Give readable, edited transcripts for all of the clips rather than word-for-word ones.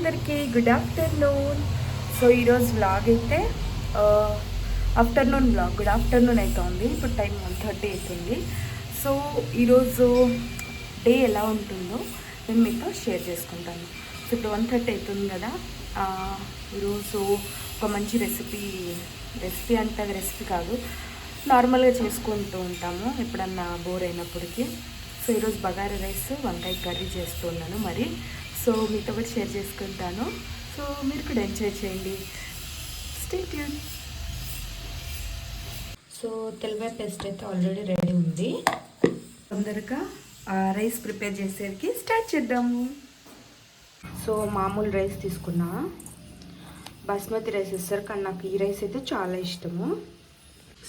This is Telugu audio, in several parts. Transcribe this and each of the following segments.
అందరికీ గుడ్ ఆఫ్టర్నూన్. సో ఈరోజు వ్లాగ్ అయితే ఆఫ్టర్నూన్ వ్లాగ్, గుడ్ ఆఫ్టర్నూన్ అవుతుంది. ఇప్పుడు టైం 1:30 అవుతుంది. సో ఈరోజు డే ఎలా ఉంటుందో నేను మీతో షేర్ చేసుకుంటాను. సో ఇప్పుడు 1:30 అవుతుంది కదా. ఈరోజు ఒక మంచి రెసిపీ అంటే అది రెసిపీ కాదు, నార్మల్గా చేసుకుంటూ ఉంటాము ఎప్పుడన్నా బోర్ అయినప్పటికీ. సో ఈరోజు బగారా రైస్ వంకాయ కర్రీ చేస్తున్నాను. మరి సో మీతో కూడా షేర్ చేసుకుంటాను. సో మీరు కూడా ఎంజాయ్ చేయండి. Stay tune. సో తెల్లవాయ పేస్ట్ అయితే ఆల్రెడీ రెడీ ఉంది. తొందరగా రైస్ ప్రిపేర్ చేసేకి స్టార్ట్ చేద్దాము. సో మామూలు రైస్ తీసుకున్నా, బాస్మతి రైస్ ఇస్తారు కానీ నాకు ఈ రైస్ అయితే చాలా ఇష్టము.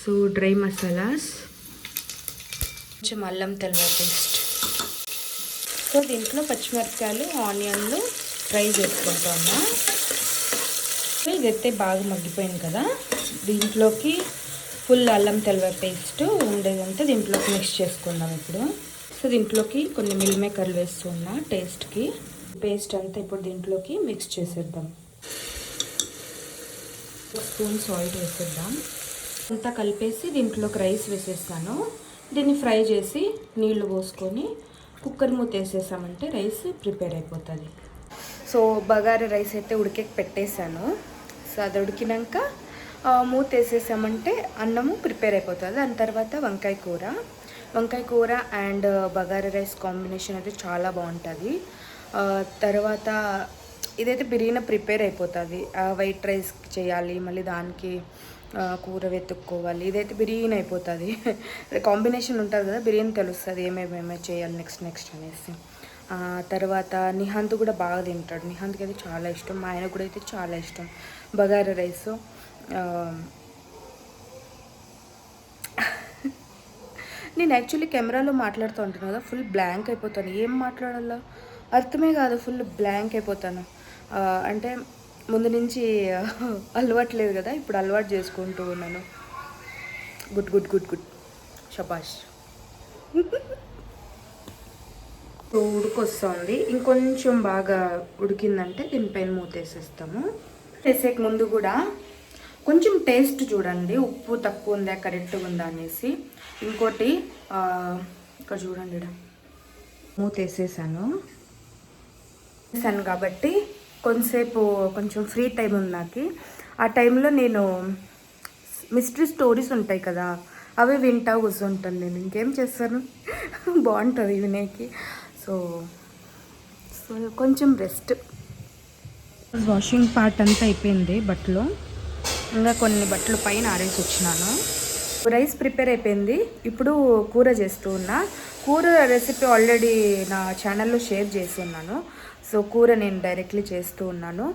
సో డ్రై మసాలాస్, కొంచెం అల్లం తెల్లవాయ పేస్ట్. సో దీంట్లో పచ్చిమిరపకాయలు, ఆనియన్లు ఫ్రై చేసుకుంటున్నా. ఇదైతే బాగా మగ్గిపోయింది కదా, దీంట్లోకి ఫుల్ అల్లం తెల్లవాయ పేస్ట్ ఉండేదంతా దీంట్లోకి మిక్స్ చేసుకుందాం ఇప్పుడు. సో దీంట్లోకి కొన్ని మిల్ మేకర్లు వేస్తున్నా టేస్ట్కి. పేస్ట్ అంతా ఇప్పుడు దీంట్లోకి మిక్స్ చేసేద్దాం. 6 స్పూన్ సాల్ట్ వేసేద్దాం. అంతా కలిపేసి దీంట్లోకి రైస్ వేసేస్తాను. దీన్ని ఫ్రై చేసి నీళ్లు పోసుకొని కుక్కర్ మూత వేసేసామంటే రైస్ ప్రిపేర్ అయిపోతుంది. సో బగారా రైస్ అయితే ఉడికేకి పెట్టేశాను. సో అది ఉడికినాక మూత వేసేసామంటే అన్నము ప్రిపేర్ అయిపోతుంది. దాని తర్వాత వంకాయ కూర అండ్ బగారా రైస్ కాంబినేషన్ అయితే చాలా బాగుంటుంది. తర్వాత ఇదైతే బిర్యానీ ప్రిపేర్ అయిపోతుంది. వైట్ రైస్ చేయాలి, మళ్ళీ దానికి కూర వెతుక్కోవాలి. ఇదైతే బిర్యానీ అయిపోతుంది. కాంబినేషన్ ఉంటుంది కదా, బిర్యానీ తెలుస్తుంది ఏమేమి చేయాలి నెక్స్ట్ అనేసి. తర్వాత నిహాంత్ కూడా బాగా తింటాడు. నిహాంత్కి అయితే చాలా ఇష్టం, మా ఆయన కూడా అయితే చాలా ఇష్టం బగారా రైస్. నేను యాక్చువల్లీ కెమెరాలో మాట్లాడుతూ ఉంటాను కదా, ఫుల్ బ్లాంక్ అయిపోతాను. ఏం మాట్లాడాలో అర్థమే కాదు, ఫుల్ బ్లాంక్ అయిపోతాను. అంటే ముందు నుంచి అలవాట్లేదు కదా, ఇప్పుడు అలవాటు చేసుకుంటూ ఉన్నాను. గుడ్ షబాష్. ఉడికొస్తుంది, ఇంకొంచెం బాగా ఉడికిందంటే దీనిపైన మూతేసేస్తాము. వేసేకి ముందు కూడా కొంచెం టేస్ట్ చూడండి, ఉప్పు తక్కువ ఉందా కరెక్ట్గా ఉందా అనేసి. ఇంకోటి ఇక్కడ చూడండి, మూతేసేసాను కాబట్టి కొంచెం ఫ్రీ టైం ఉంది నాకు. ఆ టైంలో నేను మిస్టరీ స్టోరీస్ ఉంటాయి కదా, అవి వింటా కూర్చుంటాను. నేను ఇంకేం చేస్తాను, బాగుంటుంది వినేకి. సో కొంచెం రెస్ట్. వాషింగ్ పార్ట్ అంతా అయిపోయింది బట్టలు, ఇంకా కొన్ని బట్టలు పైన ఆరేసి వచ్చినాను. రైస్ ప్రిపేర్ అయిపోయింది. ఇప్పుడు కూర చేస్తూ ఉన్నా. కూర రెసిపీ ఆల్రెడీ నా ఛానల్లో షేర్ చేసి ఉన్నాను. సో కూర నేను డైరెక్ట్లీ చేస్తూ ఉన్నాను.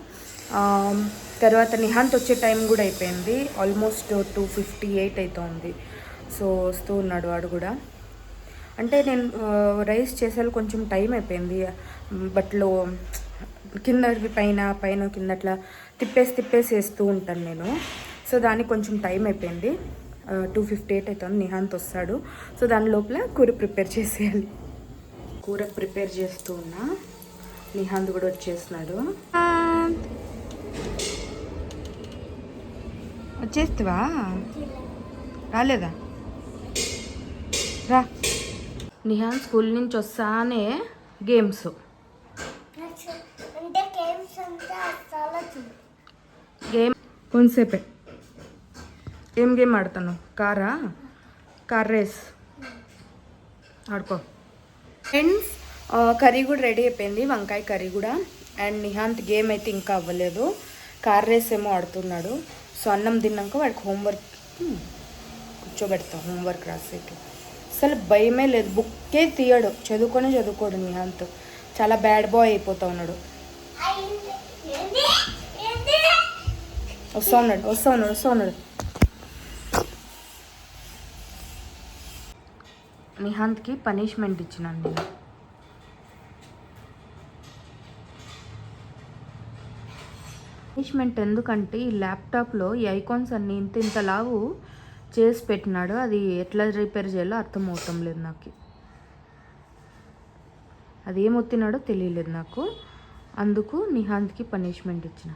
తర్వాత నిహాంత్ వచ్చే టైం కూడా అయిపోయింది, ఆల్మోస్ట్ 2:58 అవుతుంది. సో వస్తూ ఉన్నాడు వాడు కూడా. అంటే నేను రైస్ చేసేది కొంచెం టైం అయిపోయింది. బట్లో కింద పైన కింద అట్లా తిప్పేసి వేస్తూ ఉంటాను నేను. సో దానికి కొంచెం టైం అయిపోయింది. 2:58 అవుతుంది, నిహాంత్ వస్తాడు. సో దాని లోపల కూర ప్రిపేర్ చేసేయాలి. కూర ప్రిపేర్ చేస్తూ ఉన్నా, నిహాంత్ కూడా వచ్చేస్తున్నాడు. వచ్చేస్తావా? రాలేదా? రా. నిహాంత్ స్కూల్ నుంచి వస్తానే గేమ్స్. గేమ్ కొంతసేపే. ఏం గేమ్ ఆడతాను? కార్ రేస్ ఆడుకో. ఫ్రెండ్స్, కర్రీ కూడా రెడీ అయిపోయింది, వంకాయ కర్రీ కూడా. అండ్ నిహాంత్ గేమ్ అయితే ఇంకా అవ్వలేదు, కార్ రేస్ ఏమో ఆడుతున్నాడు. సో అన్నం తిన్నాక వాడికి హోంవర్క్ కూర్చోబెడతాం, హోంవర్క్ రాసేకి. అసలు భయమే లేదు, బుక్కే తీయడు, చదువుకోడు నిహాంత్. చాలా బ్యాడ్ బాయ్ అయిపోతా ఉన్నాడు. వస్తా ఉన్నాడు. నిహాంత్కి పనిష్మెంట్ ఇచ్చినాను నేను. పనిష్మెంట్ ఎందుకంటే ఈ ల్యాప్టాప్లో ఈ ఐకాన్స్ అన్నీ ఇంత లావు చేసి పెట్టినాడు. అది ఎట్లా రిపేర్ చేయాలో అర్థం అవటం లేదు నాకు. అది ఏమొత్తినాడో తెలియలేదు నాకు. అందుకు నిహాంత్కి పనిష్మెంట్ ఇచ్చిన.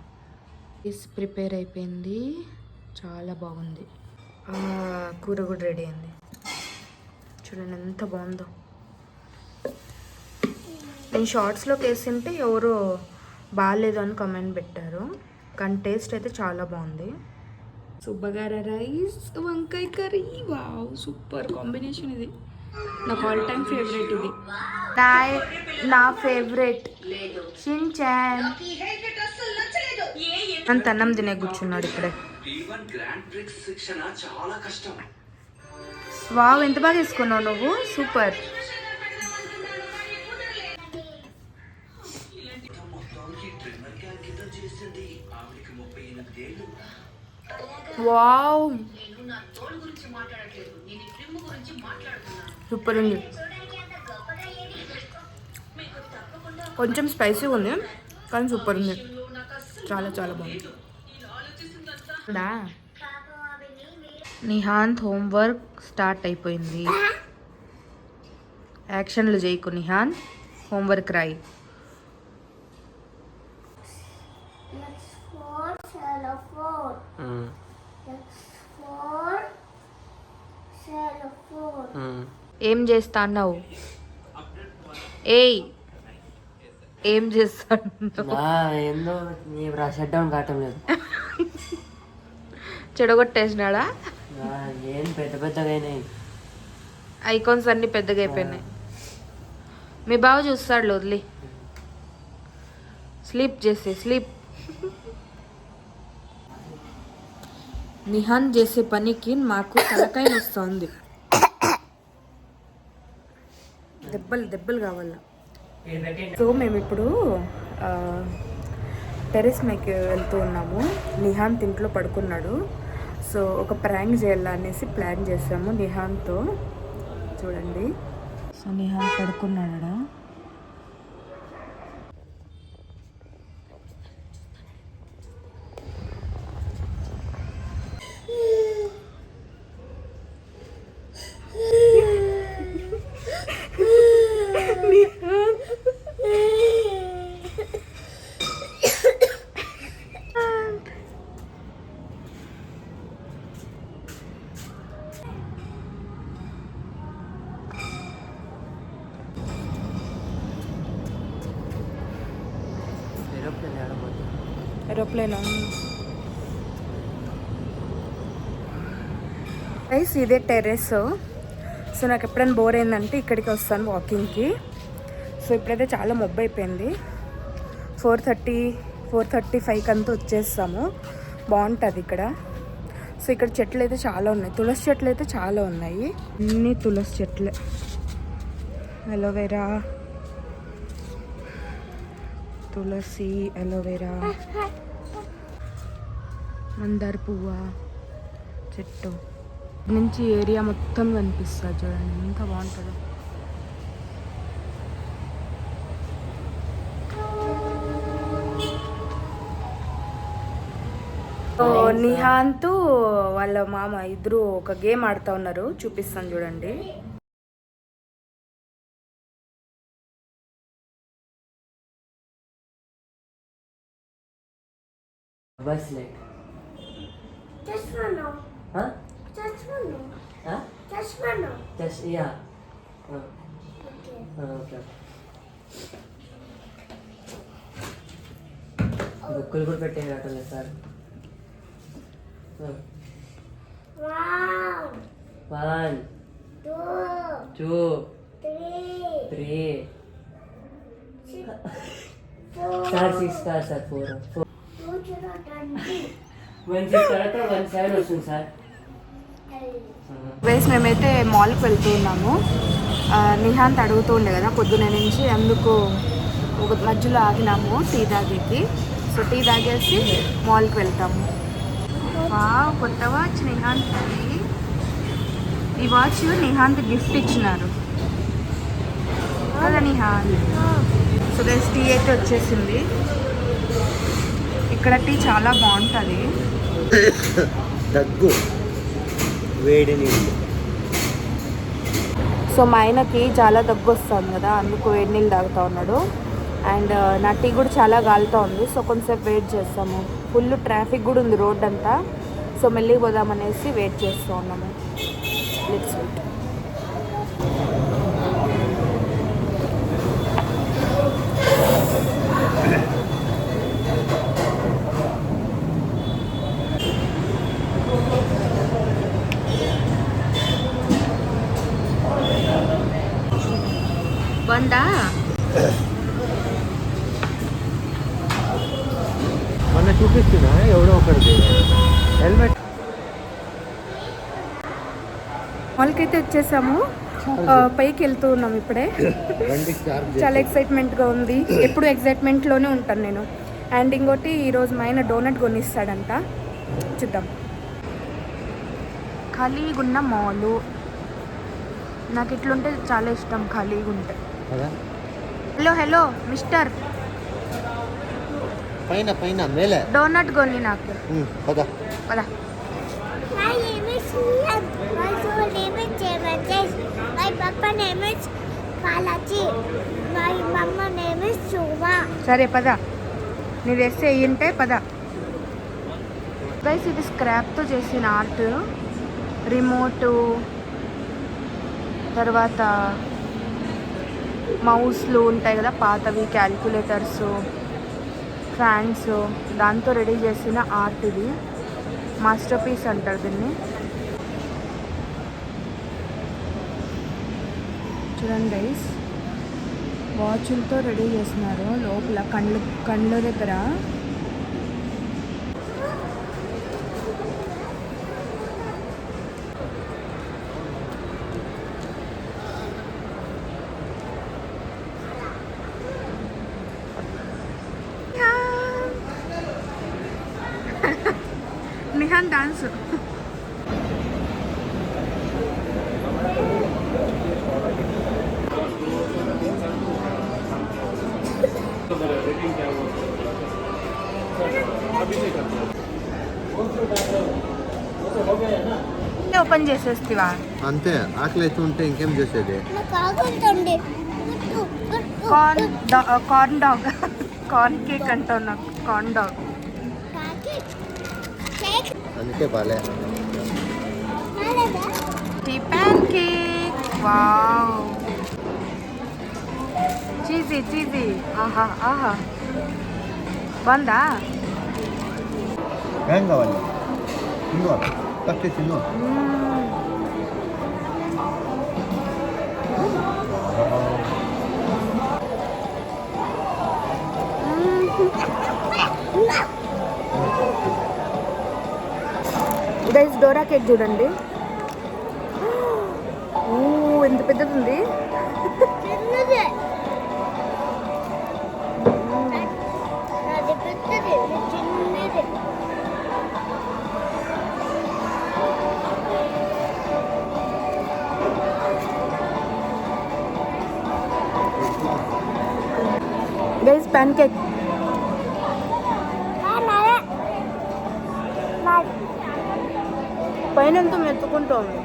రైస్ ప్రిపేర్ అయిపోయింది, చాలా బాగుంది. కూర కూడా రెడీ అయింది. చూడండి ఎంత బాగుందో. నేను షార్ట్స్లోకి వేసింటే ఎవరో బాగాలేదు అని కామెంట్ పెట్టారు, కానీ టేస్ట్ అయితే చాలా బాగుంది. సో బగారా రైస్, వంకాయ కర్రీ, వావ్ సూపర్ కాంబినేషన్. ఇది నాకు ఆల్ టైమ్ ఫేవరెట్. ఇది నా ఫేవరెట్ షిన్చాన్. అంత అన్నం తినే కూర్చున్నాడు ఇక్కడే. వావ్ ఎంత బాగా తీసుకున్నావు నువ్వు, సూపర్. వావ్ సూపర్ ఉంది. కొంచెం స్పైసీగా ఉంది కానీ సూపర్ ఉంది, చాలా చాలా బాగుంది. నిహాంత్ హోంవర్క్ స్టార్ట్ అయిపోయింది. యాక్షన్లు చేయకు నిహాంత్, హోంవర్క్ రాయి. ఏం చేస్తా అన్నావు? ఏయ్ ఏం చేస్తాను? చెడగొట్టేసినాడా? పెద్ద పెద్దగా ఐకాన్స్ అన్ని పెద్దగా అయిపోయినాయి. మీ బావ చూస్తాడు, వదిలి స్లీప్ చేసే స్లీప్. నిహాన్ చేసే పనికి మాకు తలకాయ వస్తుంది. దెబ్బలు దెబ్బలు కావాల. సో మేము ఇప్పుడు టెర్రస్ మీదకి వెళ్తూ ఉన్నాము. నిహాంత్ ఇంట్లో పడుకున్నాడు, సో ఒక ప్రాంక్ చేయాలనేసి ప్లాన్ చేసాము నిహాంత్తో. చూడండి, సో నిహాంత్ పడుకున్నాడా. Aeroplane rice. ఇదే టెర్రస్. సో నాకు ఎప్పుడైనా బోర్ అయిందంటే ఇక్కడికి వస్తాను వాకింగ్కి. సో ఇప్పుడైతే చాలా మబ్బు అయిపోయింది. 4:35కి అంతా వచ్చేస్తాము. బాగుంటుంది ఇక్కడ. సో ఇక్కడ చెట్లు అయితే చాలా ఉన్నాయి, తులసి చెట్లు అయితే చాలా ఉన్నాయి. అన్నీ తులసి చెట్లే, అలోవెరా, తులసి, అలోవెరా, మందార పువ్వ చెట్టు నుంచి ఏరియా మొత్తం కనిపిస్తుంది. చూడండి ఎంత బాగుంటుందో. నిహాంత్ వాళ్ళ మామ ఇద్దరు ఒక గేమ్ ఆడుతూ ఉన్నారు, చూపిస్తాను చూడండి. Bus like. Just one now. Huh? Just one now. Huh? Just one now. Just yeah. Okay. Okay. బుక్కులు కూడా పెట్టేటట్టు సార్. One. 1 2 3 సార్ 6 కాదు సార్ 4 1 6 తర్వాత 1 7 వస్తుంది సార్. వేస్ మేమైతే మాల్కి వెళ్తూ ఉన్నాము. నిహాంత్ అడుగుతూ ఉండే కదా పొద్దున్న నుంచి, అందుకు ఒక మధ్యలో ఆగినాము టీ తాగేకి. సో టీ తాగేసి మాల్కి వెళ్తాము. కొత్త వాచ్ నిహాంత్. ఈ వాచ్ నిహాంత్ గిఫ్ట్ ఇచ్చినారు కదా నిహాంత్. సో గైస్ టీ అయితే వచ్చేసింది. ఇక్కడ టీ చాలా బాగుంటుంది. దగ్గు వేడి నీళ్ళు. సో మా ఆయనకి చాలా దగ్గు వస్తుంది కదా, అందుకు వేడి నీళ్ళు తాగుతూ ఉన్నాడు. అండ్ నా టీ కూడా చాలా గాలుతూ ఉంది. సో కొంచెంసేపు వెయిట్ చేస్తాము. ఫుల్ ట్రాఫిక్ కూడా ఉంది రోడ్ అంతా. సో మెల్లిగా పోదామనేసి వెయిట్ చేస్తూ ఉన్నాము. Let's wait. బందా మొన్న చూపిస్తున్నా ఎవడో ఒకరిది హెల్మెట్. మాల్కైతే వచ్చేసాము. పైకి వెళ్తూ ఉన్నాం ఇప్పుడే. చాలా ఎక్సైట్మెంట్గా ఉంది. ఎప్పుడు ఎక్సైట్మెంట్లోనే ఉంటాను నేను. అండ్ ఇంకోటి ఈరోజు మా ఆయన డోనట్ కొనిస్తాడంట. చూద్దాం. ఖాళీగా ఉన్న మాలు నాకు ఇట్లుంటే చాలా ఇష్టం. ఖాళీగా ఉంటే. హలో హలో మిస్టర్, పైన పైన మేలే డోనట్ కొని నాకు. పదా పదా. My name is Liam. My full name is Jevantesh. My papa name is Kalachi. My mama name is Shuma. సరే పద, నీ రెస్ట్ అయ్యింటే పద. గైస్ ఇది స్క్రాప్తో చేసిన ఆర్ట్. రిమోటు, తర్వాత మౌస్లు ఉంటాయి కదా పాతవి, క్యాల్కులేటర్స్, ఫ్యాన్స్, దాంతో రెడీ చేసిన ఆర్ట్ ఇది. మాస్టర్ పీస్ అంటారు దీన్ని. చూడండి గైస్, వాచులతో రెడీ చేస్తున్నారు. లోపల కళ్ళు దగ్గర నిహాన్ డాన్స్. ఓపెన్ చేసేస్తివా? అంతే, ఆకలి అయితే ఉంటే ఇంకేం చేసేది. నాకు ఆగుంటుంది. Corn dog. కార్న్ కేక్ అంటావు నాకు. Corn dog. అందుకే బాలే. Tea pancake. Wow, cheesy cheesy. ఆహా ఆహా, బాగుందా? ఏం కావాలి? తిను, ఫస్ట్ తిను. గైస్ డోరా కేక్ చూడండి. ఎంత పెద్దది ఉంది. చిన్నదే. నాది పెద్దది, ఇది చిన్నది. Guys pan cake. పైన ఎంతో మెత్తుకుంటోంది.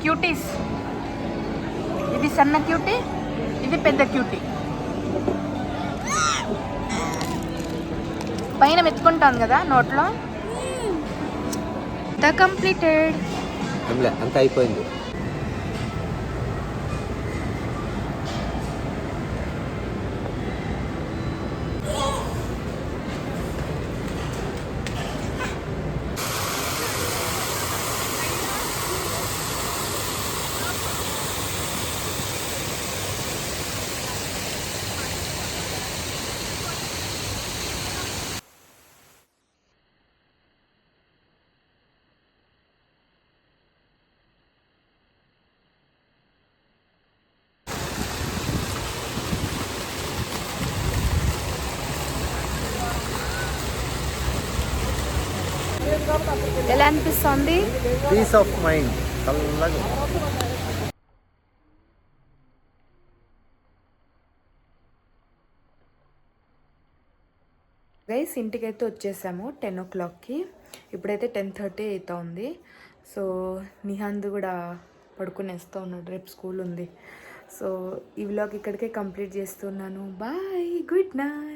క్యూటీస్. ఇది సన్న క్యూటీ, ఇది పెద్ద క్యూటీ. పైన మెచ్చుకుంటాను కదా నోట్లో. The completed. అంత అయిపోయింది. ఎలా అనిపిస్తుంది? Peace of mind. చల్లగా. గైస్ ఇంటికైతే వచ్చేసాము 10 o'clockకి. ఇప్పుడైతే 10:30 అవుతా ఉంది. సో నిహాంత్ కూడా పడుకునేస్తూ ఉన్నాడు, రేపు స్కూల్ ఉంది. సో ఈ వ్లాగ్ ఇక్కడికే కంప్లీట్ చేస్తున్నాను. Bye, good night.